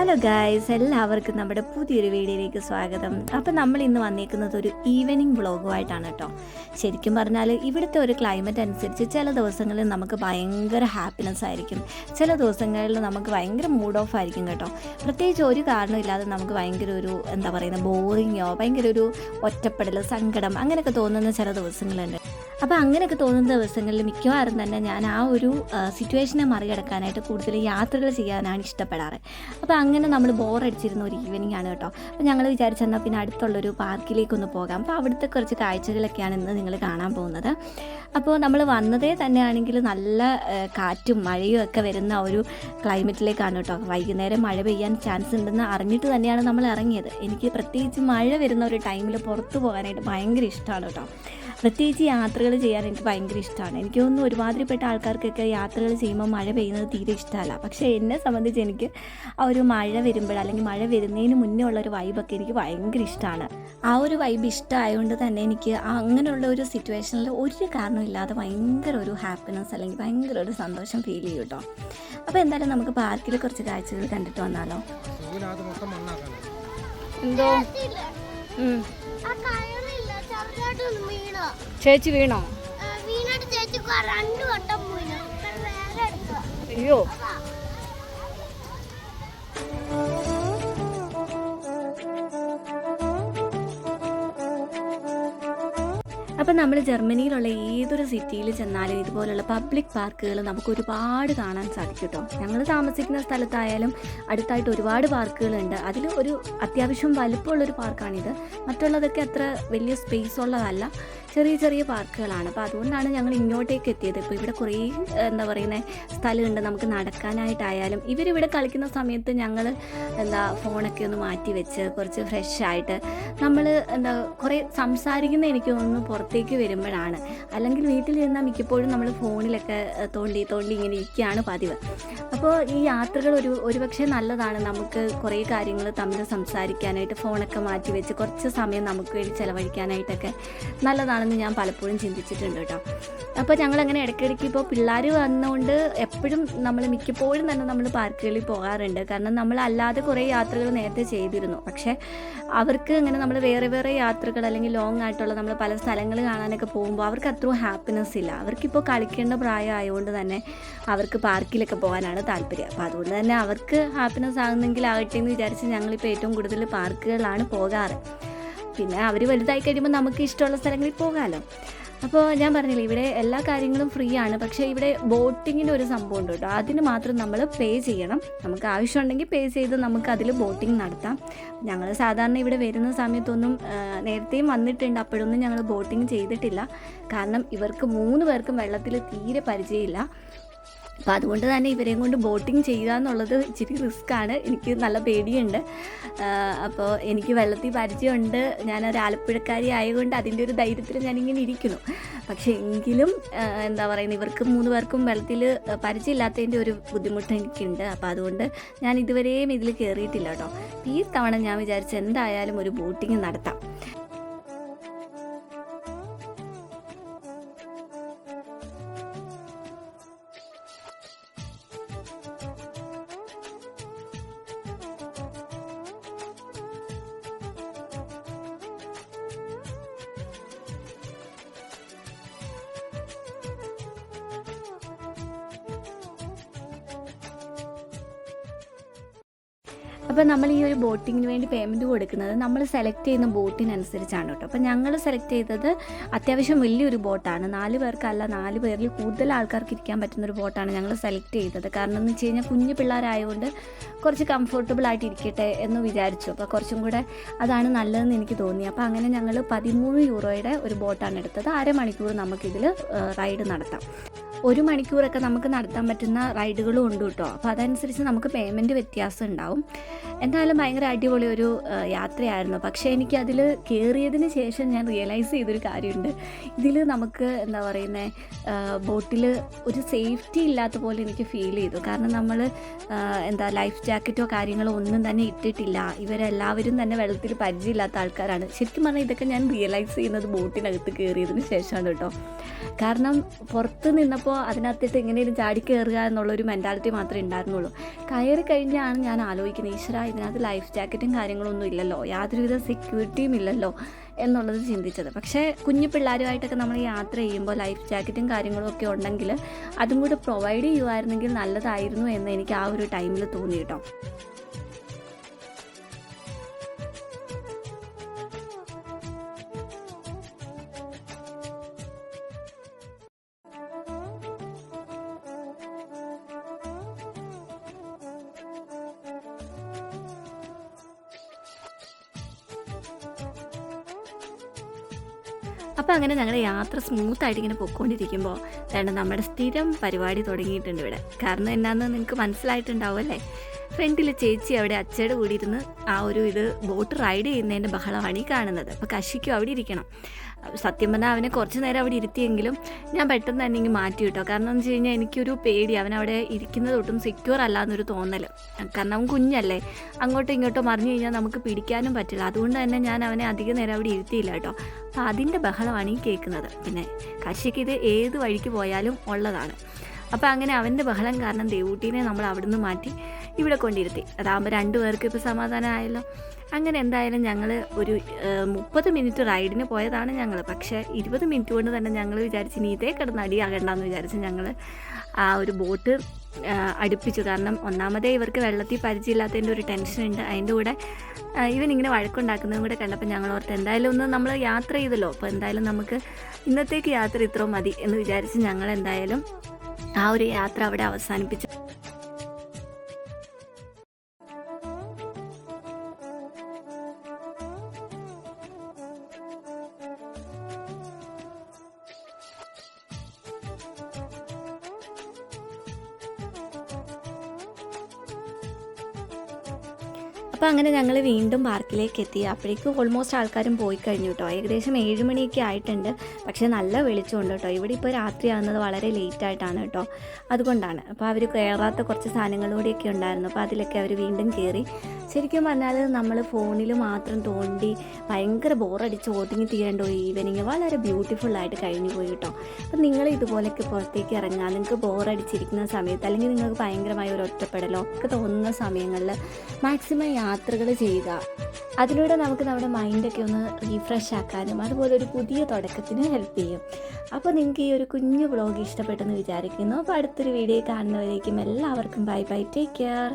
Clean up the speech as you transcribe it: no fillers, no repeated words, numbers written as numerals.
Hello guys, എല്ലാവർക്കും നമ്മുടെ പുതിയൊരു വീഡിയോയിലേക്ക് സ്വാഗതം. അപ്പം നമ്മൾ ഇന്ന് വന്നിരിക്കുന്നത് ഒരു ഈവനിങ് വ്ളോഗുമായിട്ടാണ് കേട്ടോ. ശരിക്കും പറഞ്ഞാൽ ഇവിടുത്തെ ഒരു ക്ലൈമറ്റ് അനുസരിച്ച് ചില ദിവസങ്ങളിൽ നമുക്ക് ഭയങ്കര ഹാപ്പിനെസ് ആയിരിക്കും, ചില ദിവസങ്ങളിൽ നമുക്ക് ഭയങ്കര മൂഡ് ഓഫ് ആയിരിക്കും കേട്ടോ. പ്രത്യേകിച്ച് ഒരു കാരണമില്ലാതെ നമുക്ക് ഭയങ്കര ഒരു എന്താ പറയുന്നത് ബോറിങ്ങോ ഭയങ്കര ഒരു ഒറ്റപ്പെടൽ, സങ്കടം അങ്ങനെയൊക്കെ തോന്നുന്ന ചില ദിവസങ്ങളുണ്ട്. അപ്പോൾ അങ്ങനെയൊക്കെ തോന്നുന്ന ദിവസങ്ങളിൽ മിക്കവാറും തന്നെ ഞാൻ ആ ഒരു സിറ്റുവേഷനെ മറികടക്കാനായിട്ട് കൂടുതൽ യാത്രകൾ ചെയ്യാനാണ് ഇഷ്ടപ്പെടാറ്. അപ്പോൾ അങ്ങനെ നമ്മൾ ബോറടിച്ചിരുന്ന ഒരു ഈവനിങ് ആണ് കേട്ടോ. അപ്പോൾ ഞങ്ങൾ വിചാരിച്ചെന്നാൽ പിന്നെ അടുത്തുള്ളൊരു പാർക്കിലേക്കൊന്ന് പോകാം. അപ്പോൾ അവിടുത്തെ കുറച്ച് കാഴ്ചകളൊക്കെയാണ് ഇന്ന് നിങ്ങൾ കാണാൻ പോകുന്നത്. അപ്പോൾ നമ്മൾ വന്നതേ തന്നെയാണെങ്കിൽ നല്ല കാറ്റും മഴയും ഒക്കെ വരുന്ന ഒരു ക്ലൈമറ്റിലേക്കാണ് കേട്ടോ. വൈകുന്നേരം മഴ പെയ്യാൻ ചാൻസ് ഉണ്ടെന്ന് അറിഞ്ഞിട്ട് തന്നെയാണ് നമ്മൾ ഇറങ്ങിയത്. എനിക്ക് പ്രത്യേകിച്ച് മഴ വരുന്ന ഒരു ടൈമിൽ പുറത്ത് പോകാനായിട്ട് ഭയങ്കര ഇഷ്ടമാണ് കേട്ടോ. പ്രത്യേകിച്ച് യാത്രകൾ ചെയ്യാൻ എനിക്ക് ഭയങ്കര ഇഷ്ടമാണ്. എനിക്ക് തോന്നുന്നു ഒരുമാതിരിപ്പെട്ട ആൾക്കാർക്കൊക്കെ യാത്രകൾ ചെയ്യുമ്പോൾ മഴ പെയ്യുന്നത് തീരെ ഇഷ്ടമല്ല. പക്ഷേ എന്നെ സംബന്ധിച്ച് എനിക്ക് ആ ഒരു മഴ വരുമ്പോൾ അല്ലെങ്കിൽ മഴ വരുന്നതിന് മുന്നേ ഉള്ളൊരു വൈബൊക്കെ എനിക്ക് ഭയങ്കര ഇഷ്ടമാണ്. ആ ഒരു വൈബ് ഇഷ്ടമായതുകൊണ്ട് തന്നെ എനിക്ക് അങ്ങനെയുള്ള ഒരു സിറ്റുവേഷനിൽ ഒരു കാരണമില്ലാതെ ഭയങ്കര ഒരു ഹാപ്പിനെസ് അല്ലെങ്കിൽ ഭയങ്കര ഒരു സന്തോഷം ഫീൽ ചെയ്യും കേട്ടോ. അപ്പോൾ എന്തായാലും നമുക്ക് പാർക്കിൽ കുറച്ച് കാഴ്ചകൾ കണ്ടിട്ട് വന്നാലോ. എന്തോ ചേച്ചി വീണോ? അയ്യോ, അപ്പം നമ്മൾ ജർമ്മനിയിലുള്ള ഏതൊരു സിറ്റിയിൽ ചെന്നാലും ഇതുപോലുള്ള പബ്ലിക് പാർക്കുകൾ നമുക്ക് ഒരുപാട് കാണാൻ സാധിക്കും കേട്ടോ. ഞങ്ങൾ താമസിക്കുന്ന സ്ഥലത്തായാലും അടുത്തായിട്ട് ഒരുപാട് പാർക്കുകളുണ്ട്. അതിൽ ഒരു അത്യാവശ്യം വലുപ്പമുള്ളൊരു പാർക്കാണിത്. മറ്റുള്ളതൊക്കെ അത്ര വലിയ സ്പേസ് ഉള്ളതല്ല, ചെറിയ ചെറിയ പാർക്കുകളാണ്. അപ്പോൾ അതുകൊണ്ടാണ് ഞങ്ങൾ ഇങ്ങോട്ടേക്ക് എത്തിയത്. ഇപ്പോൾ ഇവിടെ കുറേ എന്താ പറയുന്നത് സ്ഥലമുണ്ട് നമുക്ക് നടക്കാനായിട്ടായാലും. ഇവരിവിടെ കളിക്കുന്ന സമയത്ത് ഞങ്ങൾ ഫോണൊക്കെ ഒന്ന് മാറ്റി വെച്ച് കുറച്ച് ഫ്രഷ് ആയിട്ട് നമ്മൾ കുറേ സംസാരിക്കുന്ന എനിക്ക് തോന്നുന്നു പുറത്തേക്ക് വരുമ്പോഴാണ്. അല്ലെങ്കിൽ വീട്ടിലിരുന്നാൽ മിക്കപ്പോഴും നമ്മൾ ഫോണിലൊക്കെ തോണ്ടി ഇങ്ങനെ ഇരിക്കുകയാണ് പതിവ്. അപ്പോൾ ഈ യാത്രകൾ ഒരുപക്ഷെ നല്ലതാണ്. നമുക്ക് കുറേ കാര്യങ്ങൾ തമ്മിൽ സംസാരിക്കാനായിട്ട് ഫോണൊക്കെ മാറ്റി വെച്ച് കുറച്ച് സമയം നമുക്ക് വേണ്ടി ചിലവഴിക്കാനായിട്ടൊക്കെ നല്ലതാണെന്ന് ഞാൻ പലപ്പോഴും ചിന്തിച്ചിട്ടുണ്ട് കേട്ടോ. അപ്പോൾ ഞങ്ങളങ്ങനെ ഇടയ്ക്കിടയ്ക്ക് ഇപ്പോൾ പിള്ളേർ വന്നുകൊണ്ട് എപ്പോഴും മിക്കപ്പോഴും തന്നെ നമ്മൾ പാർക്കുകളിൽ പോകാറുണ്ട്. കാരണം നമ്മൾ അല്ലാതെ കുറേ യാത്രകൾ നേരത്തെ ചെയ്തിരുന്നു. പക്ഷേ അവർക്ക് ഇങ്ങനെ നമ്മൾ വേറെ വേറെ യാത്രകൾ അല്ലെങ്കിൽ ലോങ് ആയിട്ടുള്ള നമ്മൾ പല സ്ഥലങ്ങൾ കാണാനൊക്കെ പോകുമ്പോൾ അവർക്ക് അത്രയും ഹാപ്പിനെസ് ഇല്ല. അവർക്കിപ്പോൾ കളിക്കേണ്ട പ്രായമായതുകൊണ്ട് തന്നെ അവർക്ക് പാർക്കിലൊക്കെ പോകാനാണ് താല്പര്യം. അപ്പോൾ അതുകൊണ്ട് തന്നെ അവർക്ക് ഹാപ്പിനെസ് ആകുന്നെങ്കിൽ ആകട്ടെ എന്ന് വിചാരിച്ച് ഞങ്ങളിപ്പോൾ ഏറ്റവും കൂടുതൽ പാർക്കുകളിലാണ് പോകാറ്. പിന്നെ അവർ വലുതായി കഴിയുമ്പോൾ നമുക്ക് ഇഷ്ടമുള്ള സ്ഥലങ്ങളിൽ പോകാമല്ലോ. അപ്പോൾ ഞാൻ പറഞ്ഞില്ലേ, ഇവിടെ എല്ലാ കാര്യങ്ങളും ഫ്രീ ആണ്. പക്ഷേ ഇവിടെ ബോട്ടിങ്ങിൻ്റെ ഒരു സംഭവം ഉണ്ട് കേട്ടോ. അതിന് മാത്രം നമ്മൾ പേ ചെയ്യണം. നമുക്ക് ആവശ്യമുണ്ടെങ്കിൽ പേ ചെയ്ത് നമുക്ക് അതിൽ ബോട്ടിങ് നടത്താം. ഞങ്ങൾ സാധാരണ ഇവിടെ വരുന്ന സമയത്തൊന്നും നേരത്തെയും വന്നിട്ടുണ്ട്, അപ്പോഴൊന്നും ഞങ്ങൾ ബോട്ടിങ് ചെയ്തിട്ടില്ല. കാരണം ഇവർക്ക് 3 പേർക്കും വെള്ളത്തിൽ തീരെ പരിചയമില്ല. അപ്പോൾ അതുകൊണ്ട് തന്നെ ഇവരെയും കൊണ്ട് ബോട്ടിങ് ചെയ്യുക എന്നുള്ളത് ഇച്ചിരി റിസ്ക്കാണ്. എനിക്ക് നല്ല പേടിയുണ്ട്. അപ്പോൾ എനിക്ക് വെള്ളത്തിൽ പരിചയമുണ്ട്. ഞാനൊരു ആലപ്പുഴക്കാരി ആയതുകൊണ്ട് അതിൻ്റെ ഒരു ധൈര്യത്തിൽ ഞാനിങ്ങനെ ഇരിക്കുന്നു. പക്ഷേ എങ്കിലും എന്താ പറയുന്നത്, ഇവർക്ക് 3 പേർക്കും വെള്ളത്തിൽ പരിചയമില്ലാത്തതിൻ്റെ ഒരു ബുദ്ധിമുട്ട് എനിക്കുണ്ട്. അപ്പോൾ അതുകൊണ്ട് ഞാൻ ഇതുവരെയും ഇതിൽ കയറിയിട്ടില്ല കേട്ടോ. ഈ തവണ ഞാൻ വിചാരിച്ചു എന്തായാലും ഒരു ബോട്ടിങ് നടത്താം. അപ്പോൾ നമ്മൾ ഈ ഒരു ബോട്ടിങ്ങിന് വേണ്ടി പേയ്മെൻറ്റ് കൊടുക്കുന്നത് നമ്മൾ സെലക്ട് ചെയ്യുന്ന ബോട്ടിനനുസരിച്ചാണ് കേട്ടോ. അപ്പോൾ ഞങ്ങൾ സെലക്ട് ചെയ്തത് അത്യാവശ്യം വലിയൊരു ബോട്ടാണ്. 4 പേർക്കല്ല, 4 പേരിൽ കൂടുതൽ ആൾക്കാർക്ക് ഇരിക്കാൻ പറ്റുന്നൊരു ബോട്ടാണ് ഞങ്ങൾ സെലക്ട് ചെയ്തത്. കാരണം എന്ന് വെച്ച് കഴിഞ്ഞാൽ കുഞ്ഞു പിള്ളേരായതുകൊണ്ട് കുറച്ച് കംഫർട്ടബിൾ ആയിട്ട് ഇരിക്കട്ടെ എന്ന് വിചാരിച്ചു. അപ്പോൾ കുറച്ചും കൂടെ അതാണ് നല്ലതെന്ന് എനിക്ക് തോന്നി. അപ്പോൾ അങ്ങനെ ഞങ്ങൾ 13 യൂറോയുടെ ഒരു ബോട്ടാണ് എടുത്തത്. 1/2 മണിക്കൂർ നമുക്കിതിൽ റൈഡ് നടത്താം. 1 മണിക്കൂറൊക്കെ നമുക്ക് നടത്താൻ പറ്റുന്ന റൈഡുകളും ഉണ്ട് കേട്ടോ. അപ്പോൾ അതനുസരിച്ച് നമുക്ക് പേയ്മെൻറ്റ് വ്യത്യാസം ഉണ്ടാവും. എന്തായാലും ഭയങ്കര അടിപൊളി ഒരു യാത്രയായിരുന്നു. പക്ഷേ എനിക്കതിൽ കയറിയതിന് ശേഷം ഞാൻ റിയലൈസ് ചെയ്തൊരു കാര്യമുണ്ട്. ഇതിൽ നമുക്ക് എന്താ പറയുന്നത്, ബോട്ടിൽ ഒരു സേഫ്റ്റി ഇല്ലാത്ത പോലെ എനിക്ക് ഫീൽ ചെയ്തു. കാരണം നമ്മൾ ലൈഫ് ജാക്കറ്റോ കാര്യങ്ങളോ ഒന്നും തന്നെ ഇട്ടിട്ടില്ല. ഇവരെല്ലാവരും തന്നെ വെള്ളത്തിൽ പരിചയമില്ലാത്ത ആൾക്കാരാണ്. ശരിക്കും പറഞ്ഞാൽ ഇതൊക്കെ ഞാൻ റിയലൈസ് ചെയ്യുന്നത് ബോട്ടിനകത്ത് കയറിയതിന് ശേഷമാണ് കേട്ടോ. കാരണം പുറത്ത് നിന്നപ്പോൾ കയറുമ്പോൾ അതിനകത്തിട്ട് എങ്ങനെയും ചാടി കയറുക എന്നുള്ളൊരു മെൻറ്റാലിറ്റി മാത്രമേ ഉണ്ടായിരുന്നുള്ളൂ. കയറി കഴിഞ്ഞാണ് ഞാൻ ആലോചിക്കുന്നത്, ഈശ്വര ഇതിനകത്ത് ലൈഫ് ജാക്കറ്റും കാര്യങ്ങളൊന്നും ഇല്ലല്ലോ, യാതൊരുവിധ സെക്യൂരിറ്റിയും ഇല്ലല്ലോ എന്നുള്ളത് ചിന്തിച്ചത്. പക്ഷേ കുഞ്ഞു പിള്ളേരുമായിട്ടൊക്കെ നമ്മൾ യാത്ര ചെയ്യുമ്പോൾ ലൈഫ് ജാക്കറ്റും കാര്യങ്ങളും ഒക്കെ ഉണ്ടെങ്കിൽ അതും കൂടെ പ്രൊവൈഡ് ചെയ്യുമായിരുന്നെങ്കിൽ നല്ലതായിരുന്നു എന്ന് എനിക്ക് ആ ഒരു ടൈമിൽ തോന്നി കേട്ടോ. അപ്പോൾ അങ്ങനെ ഞങ്ങളുടെ യാത്ര സ്മൂത്തായിട്ട് ഇങ്ങനെ പൊയ്ക്കൊണ്ടിരിക്കുമ്പോൾ നമ്മുടെ സ്ഥിരം പരിപാടി തുടങ്ങിയിട്ടുണ്ട് ഇവിടെ. കാരണം എന്നാന്ന് നിങ്ങൾക്ക് മനസ്സിലായിട്ടുണ്ടാവും അല്ലേ? ഫ്രണ്ടിൽ ചേച്ചി അവിടെ അച്ചയുടെ കൂടി ഇരുന്ന് ആ ഒരു ബോട്ട് റൈഡ് ചെയ്യുന്നതിൻ്റെ ബഹളമാണ് ഈ കാണുന്നത്. അപ്പോൾ കശിക്കും അവിടെ ഇരിക്കണം. സത്യം പറഞ്ഞാൽ അവനെ കുറച്ച് നേരം അവിടെ ഇരുത്തിയെങ്കിലും ഞാൻ പെട്ടെന്ന് തന്നെ ഇങ്ങനെ മാറ്റി കിട്ടോ. കാരണം എന്ന് വെച്ച് കഴിഞ്ഞാൽ എനിക്കൊരു പേടി, അവനവിടെ ഇരിക്കുന്നത് ഒട്ടും സെക്യൂർ അല്ല എന്നൊരു തോന്നൽ. കാരണം അവൻ കുഞ്ഞല്ലേ, അങ്ങോട്ടോ ഇങ്ങോട്ടോ മറിഞ്ഞു കഴിഞ്ഞാൽ നമുക്ക് പിടിക്കാനും പറ്റില്ല. അതുകൊണ്ട് തന്നെ ഞാൻ അവനെ അധികം നേരം അവിടെ ഇരുത്തിയില്ല കേട്ടോ. അപ്പോൾ അതിൻ്റെ ബഹളമാണ് ഈ കേൾക്കുന്നത്. പിന്നെ കശിക്ക് ഇത് ഏത് വഴിക്ക് പോയാലും ഉള്ളതാണ്. അപ്പോൾ അങ്ങനെ അവൻ്റെ ബഹളം കാരണം ദേവൂട്ടീനെ നമ്മൾ അവിടുന്ന് മാറ്റി ഇവിടെ കൊണ്ടിരുത്തി. അതാകുമ്പോൾ 2 പേർക്ക് ഇപ്പോൾ സമാധാനമായല്ലോ. അങ്ങനെ എന്തായാലും ഞങ്ങൾ ഒരു 30 മിനിറ്റ് റൈഡിന് പോയതാണ് ഞങ്ങൾ. പക്ഷേ 20 മിനിറ്റ് കൊണ്ട് തന്നെ ഞങ്ങൾ വിചാരിച്ച് ഇനി ഇതേ കിടന്ന് അടിയാകണ്ടെന്ന് വിചാരിച്ച് ഞങ്ങൾ ആ ഒരു ബോട്ട് അടുപ്പിച്ചു. കാരണം ഒന്നാമതേ ഇവർക്ക് വെള്ളത്തിൽ പരിചയമില്ലാത്തതിൻ്റെ ഒരു ടെൻഷനുണ്ട്. അതിൻ്റെ കൂടെ ഇവനിങ്ങനെ വഴക്കുണ്ടാക്കുന്നതും കൂടെ കണ്ടപ്പോൾ ഞങ്ങൾ ഓർത്ത് എന്തായാലും ഒന്ന് നമ്മൾ യാത്ര ചെയ്തല്ലോ, അപ്പോൾ എന്തായാലും നമുക്ക് ഇന്നത്തേക്ക് യാത്ര ഇത്രയും മതി എന്ന് വിചാരിച്ച് ഞങ്ങൾ എന്തായാലും ആ ഒരു യാത്ര അവിടെ അവസാനിപ്പിച്ചു. അപ്പോൾ അങ്ങനെ ഞങ്ങൾ വീണ്ടും പാർക്കിലേക്ക് എത്തി. അപ്പോഴേക്കും ഓൾമോസ്റ്റ് ആൾക്കാരും പോയി കഴിഞ്ഞു കേട്ടോ. ഏകദേശം 7 മണിയൊക്കെ ആയിട്ടുണ്ട്. പക്ഷേ നല്ല വെളിച്ചമുണ്ട് കേട്ടോ. ഇവിടെ ഇപ്പോൾ രാത്രിയാകുന്നത് വളരെ ലേറ്റായിട്ടാണ് കേട്ടോ, അതുകൊണ്ടാണ്. അപ്പോൾ അവർ കയറാത്ത കുറച്ച് സാധനങ്ങളൂടെയൊക്കെ ഉണ്ടായിരുന്നു. അപ്പോൾ അതിലൊക്കെ അവർ വീണ്ടും കയറി. ശരിക്കും പറഞ്ഞാൽ നമ്മൾ ഫോണിൽ മാത്രം തോണ്ടി ഭയങ്കര ബോറടിച്ച് ഒതുങ്ങി തീരേണ്ട ഒരു ഈവനിങ് വളരെ ബ്യൂട്ടിഫുള്ളായിട്ട് കഴിഞ്ഞു പോയി കേട്ടോ. അപ്പം നിങ്ങൾ ഇതുപോലെയൊക്കെ പുറത്തേക്ക് ഇറങ്ങുക, നിങ്ങൾക്ക് ബോറടിച്ചിരിക്കുന്ന സമയത്ത് അല്ലെങ്കിൽ നിങ്ങൾക്ക് ഭയങ്കരമായ ഒരു ഒറ്റപ്പെടലോ ഒക്കെ തോന്നുന്ന സമയങ്ങളിൽ മാക്സിമം യാത്രകൾ ചെയ്യുക. അതിലൂടെ നമുക്ക് നമ്മുടെ മൈൻഡൊക്കെ ഒന്ന് റീഫ്രഷ് ആക്കാനും അതുപോലെ ഒരു പുതിയ തുടക്കത്തിന് ഹെൽപ്പ് ചെയ്യും. അപ്പോൾ നിങ്ങൾക്ക് ഈ ഒരു കുഞ്ഞു വ്ളോഗ് ഇഷ്ടപ്പെട്ടെന്ന് വിചാരിക്കുന്നു. അപ്പോൾ അടുത്തൊരു വീഡിയോ കാണുന്നവരേക്കും എല്ലാവർക്കും ബൈ ബൈ, ടേക്ക് കെയർ.